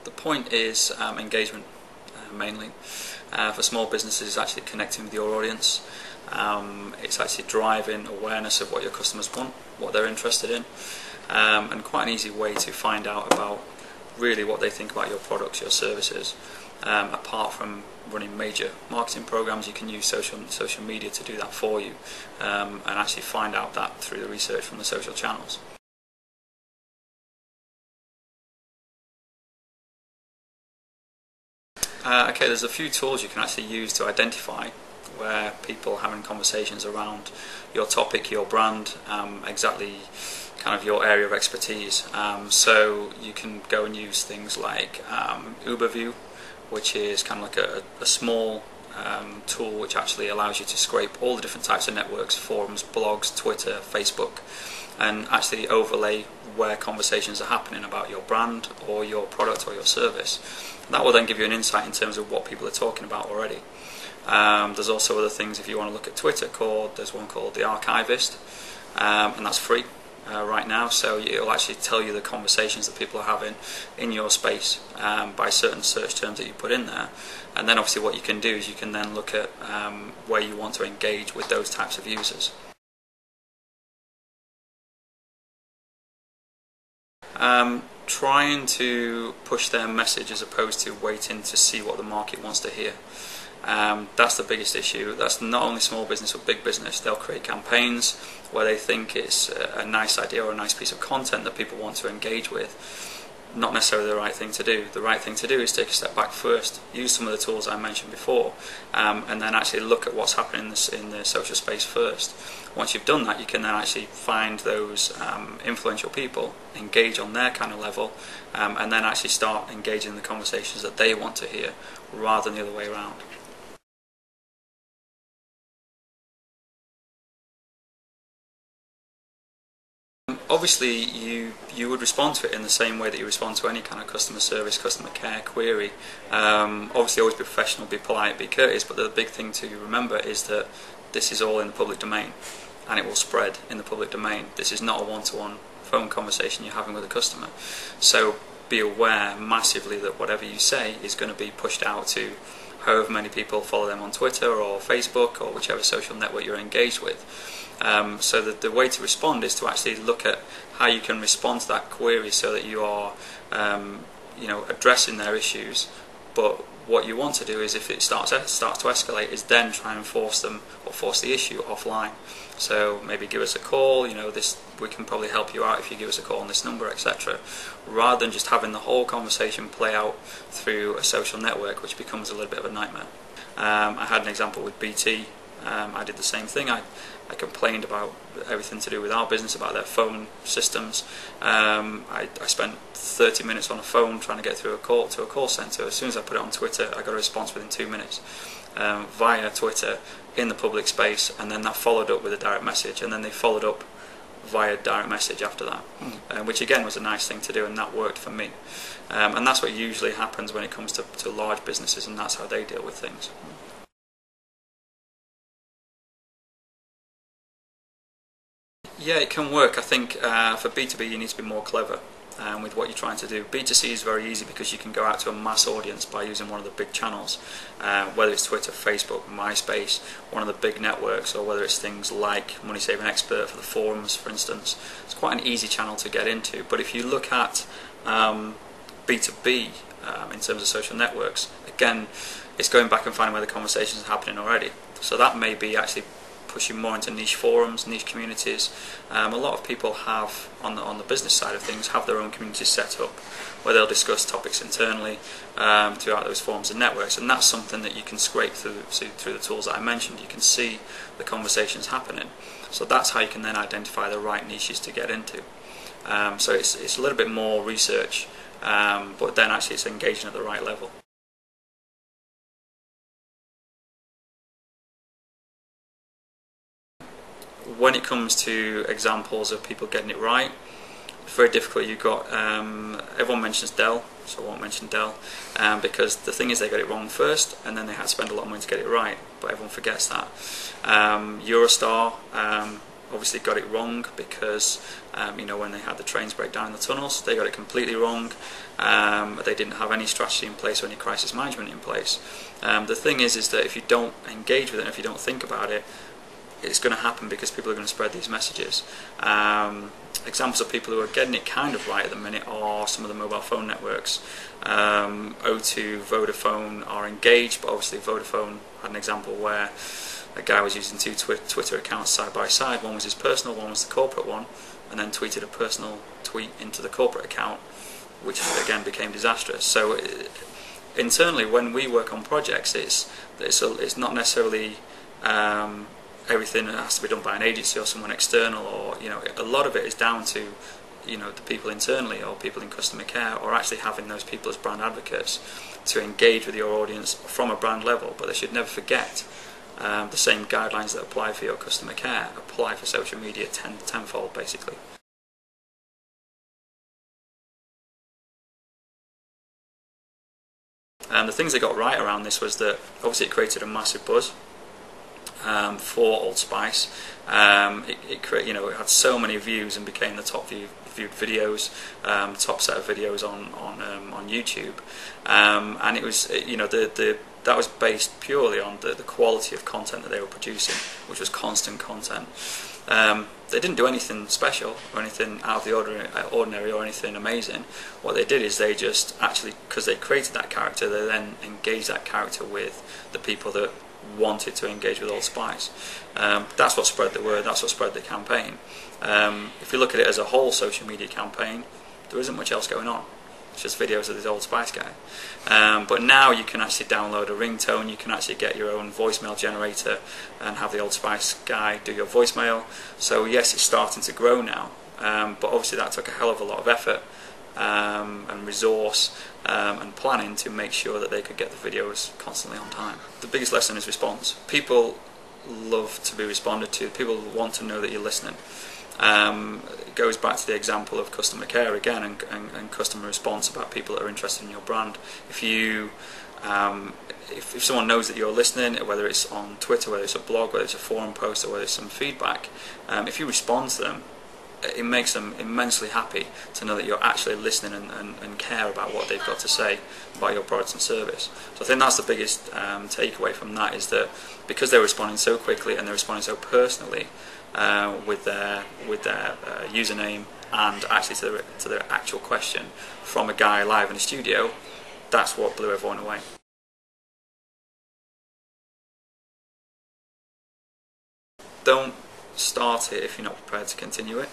The point is engagement mainly. For small businesses, it's actually connecting with your audience. It's actually driving awareness of what your customers want, what they're interested in, and quite an easy way to find out about really what they think about your products, your services. Apart from running major marketing programs, you can use social media to do that for you, and actually find out that through the research from the social channels. Okay, there's a few tools you can actually use to identify where people are having conversations around your topic, your brand, exactly kind of your area of expertise. So you can go and use things like Uberview, which is kind of like a small tool which actually allows you to scrape all the different types of networks, forums, blogs, Twitter, Facebook, and actually overlay where conversations are happening about your brand or your product or your service. That will then give you an insight in terms of what people are talking about already. There's also other things, if you want to look at Twitter, there's one called The Archivist, and that's free right now, so it'll actually tell you the conversations that people are having in your space by certain search terms that you put in there. And then obviously what you can do is you can then look at where you want to engage with those types of users. Trying to push their message as opposed to waiting to see what the market wants to hear. That's the biggest issue. That's not only small business or big business. They'll create campaigns where they think it's a nice idea or a nice piece of content that people want to engage with. Not necessarily the right thing to do. The right thing to do is take a step back first, use some of the tools I mentioned before, and then actually look at what's happening in the social space first. Once you've done that, you can then actually find those influential people, engage on their kind of level, and then actually start engaging in the conversations that they want to hear, rather than the other way around. Obviously, you would respond to it in the same way that you respond to any kind of customer service, customer care query. Obviously, always be professional, be polite, be courteous, but the big thing to remember is that this is all in the public domain, and it will spread in the public domain. This is not a one-to-one phone conversation you're having with a customer. So be aware massively that whatever you say is going to be pushed out to however many people follow them on Twitter or Facebook or whichever social network you're engaged with. So the way to respond is to actually look at how you can respond to that query so that you are addressing their issues. But what you want to do is, if it starts to escalate, is then try and force them or force the issue offline. So maybe give us a call, we can probably help you out if you give us a call on this number, etc. Rather than just having the whole conversation play out through a social network, which becomes a little bit of a nightmare. I had an example with BT. I did the same thing. I complained about everything to do with our business, about their phone systems. I spent 30 minutes on a phone trying to get through to a call centre. As soon as I put it on Twitter, I got a response within 2 minutes via Twitter in the public space, and then that followed up with a direct message, and then they followed up via direct message after that, which again was a nice thing to do, and that worked for me. And that's what usually happens when it comes to large businesses, and that's how they deal with things. Yeah, it can work. I think for B2B you need to be more clever with what you're trying to do. B2C is very easy because you can go out to a mass audience by using one of the big channels, whether it's Twitter, Facebook, MySpace, one of the big networks, or whether it's things like Money Saving Expert for the forums, for instance. It's quite an easy channel to get into. But if you look at B2B in terms of social networks, again, it's going back and finding where the conversations are happening already. So that may be actually pushing more into niche forums, niche communities. A lot of people have, on the business side of things, have their own communities set up where they'll discuss topics internally throughout those forums and networks, and that's something that you can scrape through the tools that I mentioned. You can see the conversations happening. So that's how you can then identify the right niches to get into. So it's a little bit more research, but then actually it's engaging at the right level. When it comes to examples of people getting it right, it's very difficult. You've got everyone mentions Dell, so I won't mention Dell, because the thing is they got it wrong first, and then they had to spend a lot of money to get it right. But everyone forgets that. Eurostar obviously got it wrong because when they had the trains break down in the tunnels, they got it completely wrong. They didn't have any strategy in place or any crisis management in place. The thing is that if you don't engage with it, and if you don't think about it, it's going to happen because people are going to spread these messages. Examples of people who are getting it kind of right at the minute are some of the mobile phone networks. O2, Vodafone are engaged, but obviously Vodafone had an example where a guy was using two Twitter accounts side by side. One was his personal, one was the corporate one, and then tweeted a personal tweet into the corporate account, which again became disastrous. So internally, when we work on projects, it's not necessarily everything that has to be done by an agency or someone external, or a lot of it is down to the people internally or people in customer care, or actually having those people as brand advocates to engage with your audience from a brand level. But they should never forget the same guidelines that apply for your customer care apply for social media tenfold basically. And the things they got right around this was that obviously it created a massive buzz for Old Spice. It had so many views and became the top viewed videos, top set of videos on YouTube, and it was that was based purely on the quality of content that they were producing, which was constant content. They didn't do anything special or anything out of the ordinary or anything amazing. What they did is they just actually, because they created that character, they then engaged that character with the people that wanted to engage with Old Spice. That's what spread the word, that's what spread the campaign. If you look at it as a whole social media campaign, there isn't much else going on. It's just videos of this Old Spice guy. But now you can actually download a ringtone, you can actually get your own voicemail generator and have the Old Spice guy do your voicemail. So yes, it's starting to grow now, but obviously that took a hell of a lot of effort and resource and planning to make sure that they could get the videos constantly on time. The biggest lesson is response. People love to be responded to. People want to know that you're listening. It goes back to the example of customer care again and customer response about people that are interested in your brand. If someone knows that you're listening, whether it's on Twitter, whether it's a blog, whether it's a forum post, or whether it's some feedback, if you respond to them, it makes them immensely happy to know that you're actually listening and care about what they've got to say about your product and service. So I think that's the biggest takeaway from that, is that because they're responding so quickly and they're responding so personally with their username and actually to their actual question from a guy live in a studio, that's what blew everyone away. Don't start it if you're not prepared to continue it.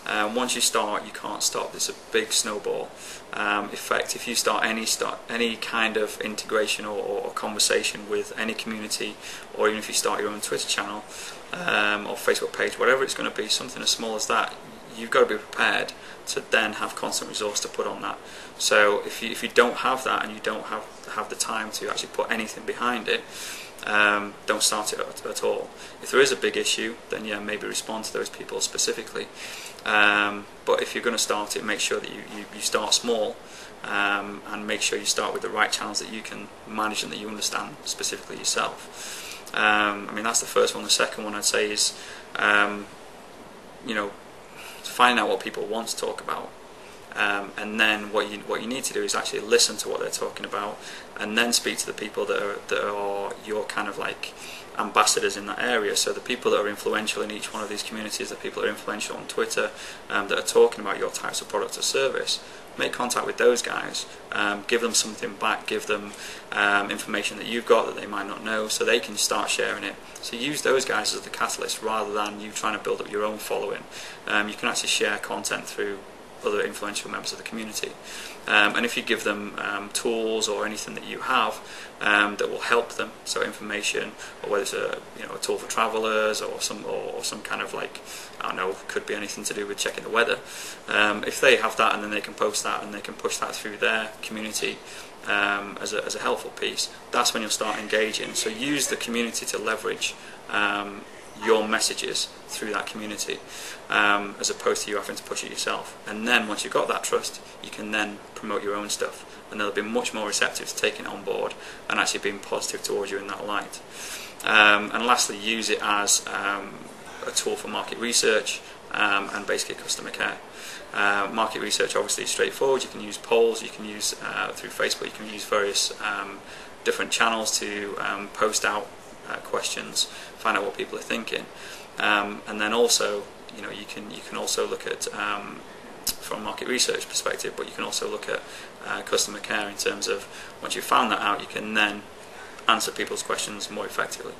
Once you start, you can't stop. It's a big snowball effect. If you start any kind of integration or conversation with any community, or even if you start your own Twitter channel or Facebook page, whatever it's going to be, something as small as that, you've got to be prepared to then have constant resource to put on that. So if you don't have that and you don't have the time to actually put anything behind it, don't start it at all. If there is a big issue, then yeah, maybe respond to those people specifically. But if you're going to start it, make sure that you start small, and make sure you start with the right channels that you can manage and that you understand specifically yourself. I mean, that's the first one. The second one I'd say is find out what people want to talk about. And then what you need to do is actually listen to what they're talking about, and then speak to the people that are your kind of like ambassadors in that area. So the people that are influential in each one of these communities, the people that are influential on Twitter, that are talking about your types of product or service, make contact with those guys, give them something back, give them information that you've got that they might not know, so they can start sharing it. So use those guys as the catalyst rather than you trying to build up your own following. You can actually share content through other influential members of the community, and if you give them tools or anything that you have that will help them, so information, or whether it's a tool for travellers or some kind of like, I don't know, could be anything to do with checking the weather. If they have that and then they can post that and they can push that through their community as a helpful piece, that's when you'll start engaging. So use the community to leverage your messages through that community, as opposed to you having to push it yourself. And then once you've got that trust, you can then promote your own stuff, and they'll be much more receptive to taking it on board and actually being positive towards you in that light. And lastly, use it as a tool for market research and basically customer care. Market research obviously is straightforward. You can use polls, you can use through Facebook, you can use various different channels to post out questions, find out what people are thinking, and then also you can also look at from a market research perspective, but you can also look at customer care in terms of once you've found that out, you can then answer people's questions more effectively.